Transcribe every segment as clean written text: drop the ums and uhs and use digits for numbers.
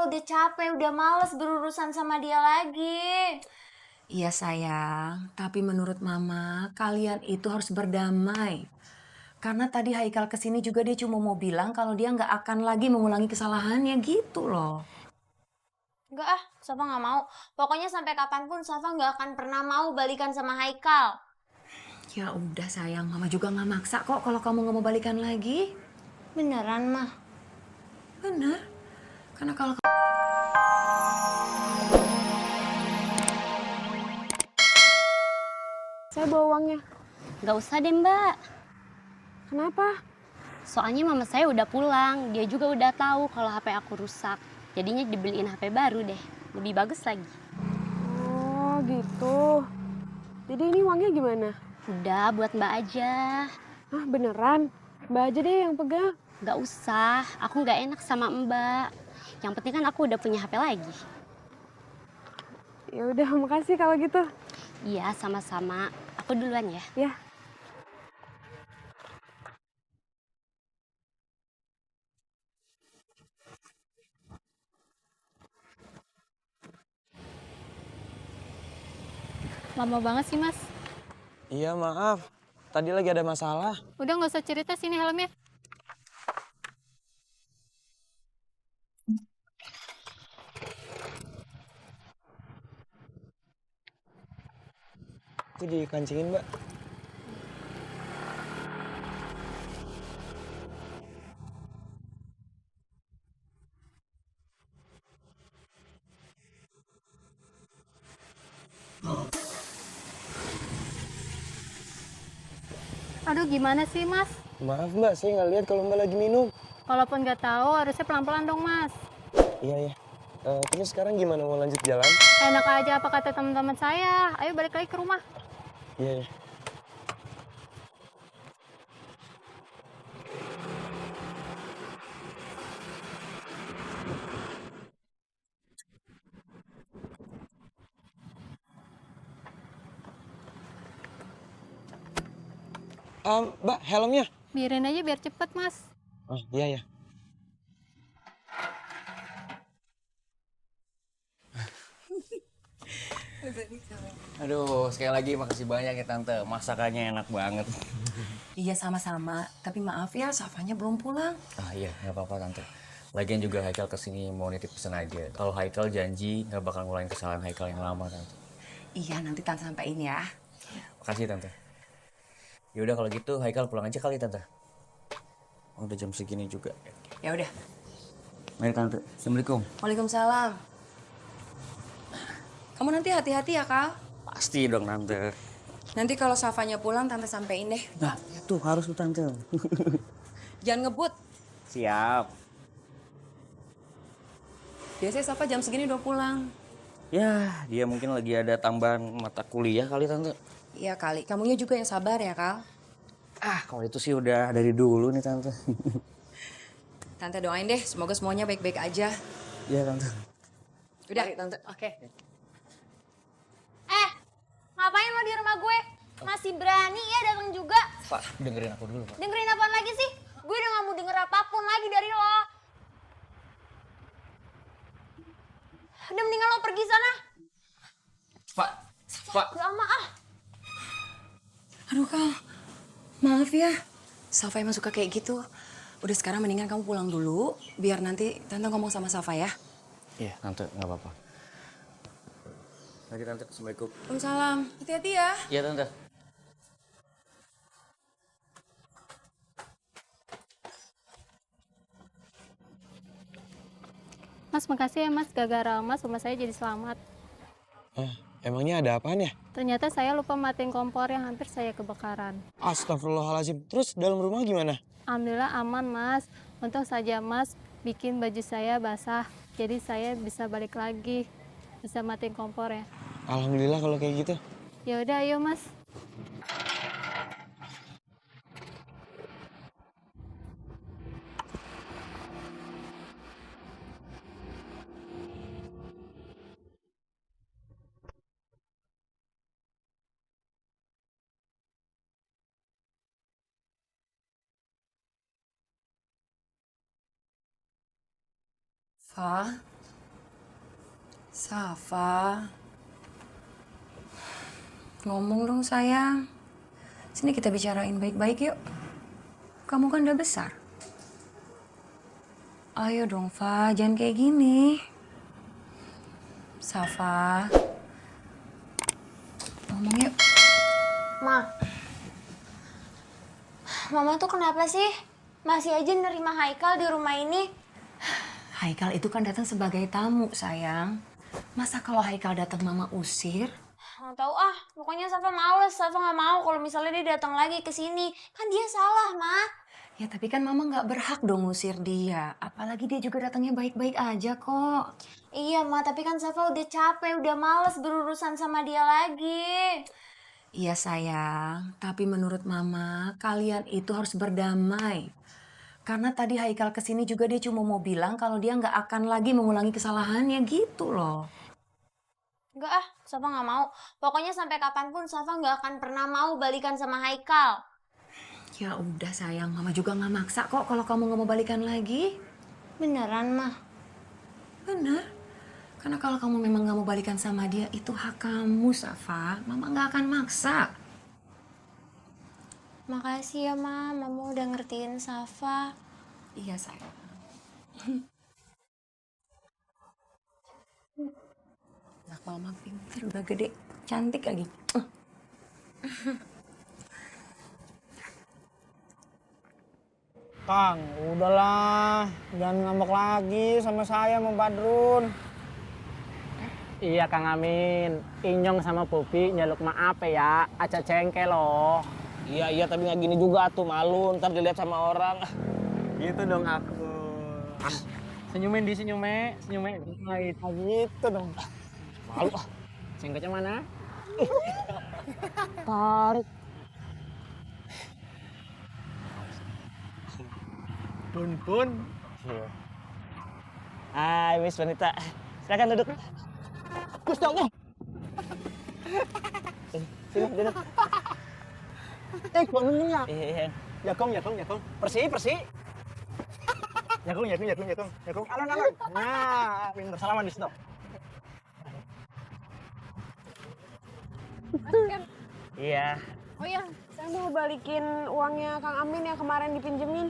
udah capek, udah males berurusan sama dia lagi. Iya sayang, tapi menurut mama kalian itu harus berdamai. Karena tadi Haikal kesini juga dia cuma mau bilang kalau dia nggak akan lagi mengulangi kesalahannya gitu loh. Enggak ah, Safa nggak mau. Pokoknya sampai kapanpun Safa nggak akan pernah mau balikan sama Haikal. Ya udah sayang, mama juga nggak maksa kok kalau kamu nggak mau balikan lagi. Beneran mah? Bener. Karena kalau Saya bawa uangnya. Gak usah deh mbak, Kenapa? soalnya mama saya udah pulang. Dia juga udah tahu kalau HP aku rusak. Jadinya dibeliin HP baru deh, lebih bagus lagi. Oh gitu. Jadi ini uangnya gimana? Udah buat mbak aja. Ah beneran? Mbak aja deh yang pegang. Gak usah, aku gak enak sama mbak. Yang penting kan aku udah punya HP lagi. Ya udah, makasih kalau gitu. Iya sama-sama, aku duluan ya. Ya. Lama banget sih, Mas. Iya maaf, tadi lagi ada masalah. Udah nggak usah cerita, sini helmnya. Itu dikancingin mbak. Aduh, gimana sih, Mas? Maaf mbak, saya nggak lihat kalau mbak lagi minum. Walaupun nggak tahu, harusnya pelan-pelan dong, Mas. Iya ya. Terus sekarang gimana, mau lanjut jalan? Enak aja apa kata teman-teman saya. Ayo balik lagi ke rumah. Iya ya. Mbak, helmnya. Biarin aja biar cepet, Mas. Oh iya ya. Aduh, sekali lagi makasih banyak ya Tante. Masakannya enak banget. iya sama-sama, tapi maaf ya Safanya belum pulang. Ah iya, nggak apa-apa Tante. Lagian juga Haikal kesini mau nitip pesan aja. Kalau Haikal janji nggak bakal ngulangin kesalahan Haikal yang lama Tante. Iya nanti Tante sampein ya. Makasih Tante. Yaudah kalau gitu Haikal pulang aja kali Tante. Oh, udah jam segini juga. Ya udah. Mari Tante. Assalamualaikum. Waalaikumsalam. Kamu nanti hati-hati ya Kal. Pasti dong Tante. Nanti kalau Safanya pulang Tante sampein deh. Nah, tuh harus tuh Tante. Jangan ngebut. Siap. Biasanya Safa jam segini udah pulang. Ya, dia mungkin lagi ada tambahan mata kuliah kali Tante. Iya kali. Kamunya juga yang sabar ya Kal. Ah, kalau itu sih udah dari dulu nih Tante. Tante doain deh, semoga semuanya baik-baik aja. Iya Tante. Udah, Tante. Oke. Ngapain lo di rumah gue? Masih berani ya datang juga? Pak, dengerin aku dulu Pak. Dengerin apaan lagi sih? Gue udah gak mau denger apapun lagi dari lo. Udah mendingan lo pergi sana. Pak. Gak ama ah. Aduh Kal, maaf ya. Safa emang suka kayak gitu. Udah sekarang mendingan kamu pulang dulu, biar nanti Tante ngomong sama Safa ya. Iya, Tante, nggak apa-apa. Lagi Tante, Assalamualaikum. Waalaikumsalam. Hati-hati ya. Iya, Tante. Mas, makasih ya, Mas. Gara-gara Mas, rumah saya jadi selamat. Emangnya ada apaan ya? Ternyata saya lupa matiin kompor yang hampir saya kebakaran. Astagfirullahaladzim. Terus dalam rumah gimana? Alhamdulillah aman, Mas. Untung saja Mas bikin baju saya basah. Jadi saya bisa balik lagi. Bisa matiin kompor ya. Alhamdulillah kalau kayak gitu. Ya udah, ayo Mas. Fa, Safa, ngomong dong sayang. Sini kita bicarain baik-baik yuk. Kamu kan udah besar. Ayo dong, Fa, jangan kayak gini. Safa, ngomong yuk. Ma, Mama tuh kenapa sih? Masih aja nerima Haikal di rumah ini? Haikal itu kan datang sebagai tamu, sayang. Masa kalau Haikal datang mama usir? Nggak tahu ah, pokoknya Safa males. Safa nggak mau kalau misalnya dia datang lagi ke sini. Kan dia salah, Ma. Ya tapi kan mama nggak berhak dong ngusir dia. Apalagi dia juga datangnya baik-baik aja kok. Iya, Ma, tapi kan Safa udah capek, udah males berurusan sama dia lagi. Iya sayang, tapi menurut mama kalian itu harus berdamai. Karena tadi Haikal kesini juga dia cuma mau bilang kalau dia nggak akan lagi mengulangi kesalahannya gitu loh. Enggak ah, Safa nggak mau. Pokoknya sampai kapanpun Safa nggak akan pernah mau balikan sama Haikal. Ya udah sayang, mama juga nggak maksa kok kalau kamu nggak mau balikan lagi. Beneran, Ma? Bener. Karena kalau kamu memang nggak mau balikan sama dia, itu hak kamu, Safa. Mama nggak akan maksa. Makasih ya, Ma. Mama udah ngertiin Safa. Iya, sayang. Anak mama pintar, udah gede. Cantik lagi. Kang, udahlah. Jangan ngambek lagi sama saya, sama Badrun. Iya, Kang Amin. Inyong sama Popi nyaluk maaf ya. Aca cengkel loh. Iya, tapi nggak gini juga tuh, malu. Ntar dilihat sama orang. Gitu dong aku. Senyumin di senyume. Gitu dong. Malu ah. Cengketnya mana? Tarik. Pun. Hai, Miss Wanita. Silakan duduk. Gusti Allah. Sini, duduk. Bangunnya. Iya. Yakung. Persi. Yakung. Alon. Nah, pinter salaman di situ. Iya. Oh iya, saya mau balikin uangnya Kang Amin yang kemarin dipinjemin.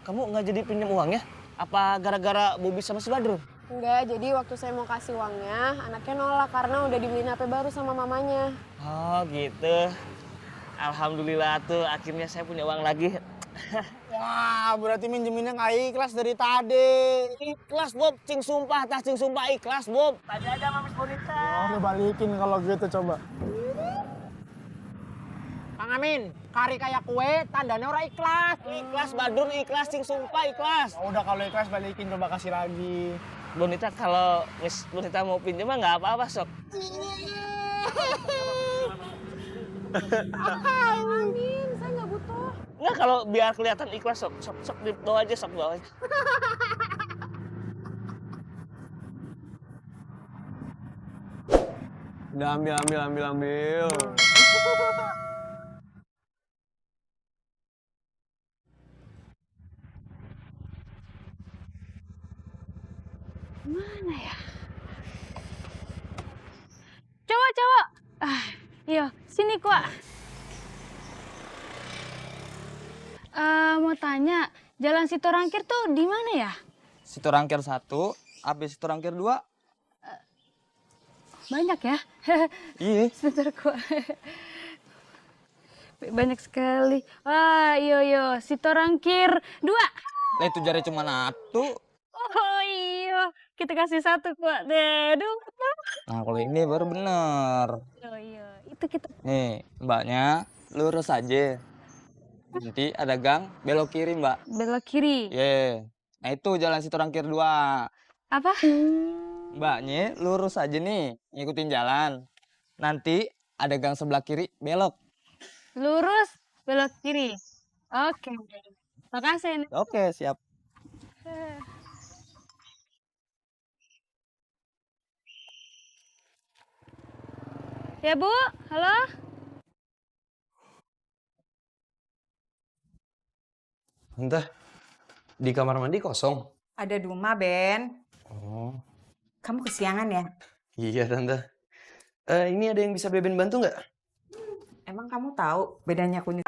Kamu nggak jadi pinjam uangnya? Apa gara-gara Bobi sama si Badrun? Enggak, jadi waktu saya mau kasih uangnya, anaknya nolak karena udah dibeliin HP baru sama mamanya. Oh gitu. Alhamdulillah tuh akhirnya saya punya uang lagi. Wah, berarti minjeminnya nggak ikhlas dari tadi. Ikhlas Bob, cing sumpah ikhlas Bob. Tadi aja sama Miss Bonita. Oh, balikin kalau gitu coba. Kang Amin, kari kayak kue, tandanya orang ikhlas. Ikhlas Badrun, ikhlas cing sumpah ikhlas. Oh, udah kalau ikhlas balikin, coba kasih lagi. Bonita kalau Miss Bonita mau pinjam mah nggak apa-apa sok. Amin, saya nggak butuh. Nggak kalau biar kelihatan ikhlas sok bawa aja sok bawa aja. Udah ambil. Cowok. Ah, iya, sini kuat. Mau tanya, Jalan Sitorangkir tuh di mana ya? Sitorangkir 1, habis Sitorangkir 2. Banyak ya? Iya. Sebentar kuat. Banyak sekali. Wah, iyo, Sitorangkir 2. Lah itu jari cuma satu. Oh iya, kita kasih satu kuat deh. Aduh. Nah kalau ini baru bener. Oh iya, itu kita. Nih mbaknya lurus aja. Nanti ada gang belok kiri mbak. Belok kiri. Ye. Nah itu jalan Sitorangkir 2. Apa? Mbaknya lurus aja nih, ngikutin jalan. Nanti ada gang sebelah kiri belok. Lurus, belok kiri. Oke. Makasih. Oke siap. Ya Bu, halo? Entah, di kamar mandi kosong. Ada Duma, Ben. Oh, Kamu kesiangan ya? iya Tante. Ini ada yang bisa Beben bantu nggak? Emang kamu tahu bedanya kunyit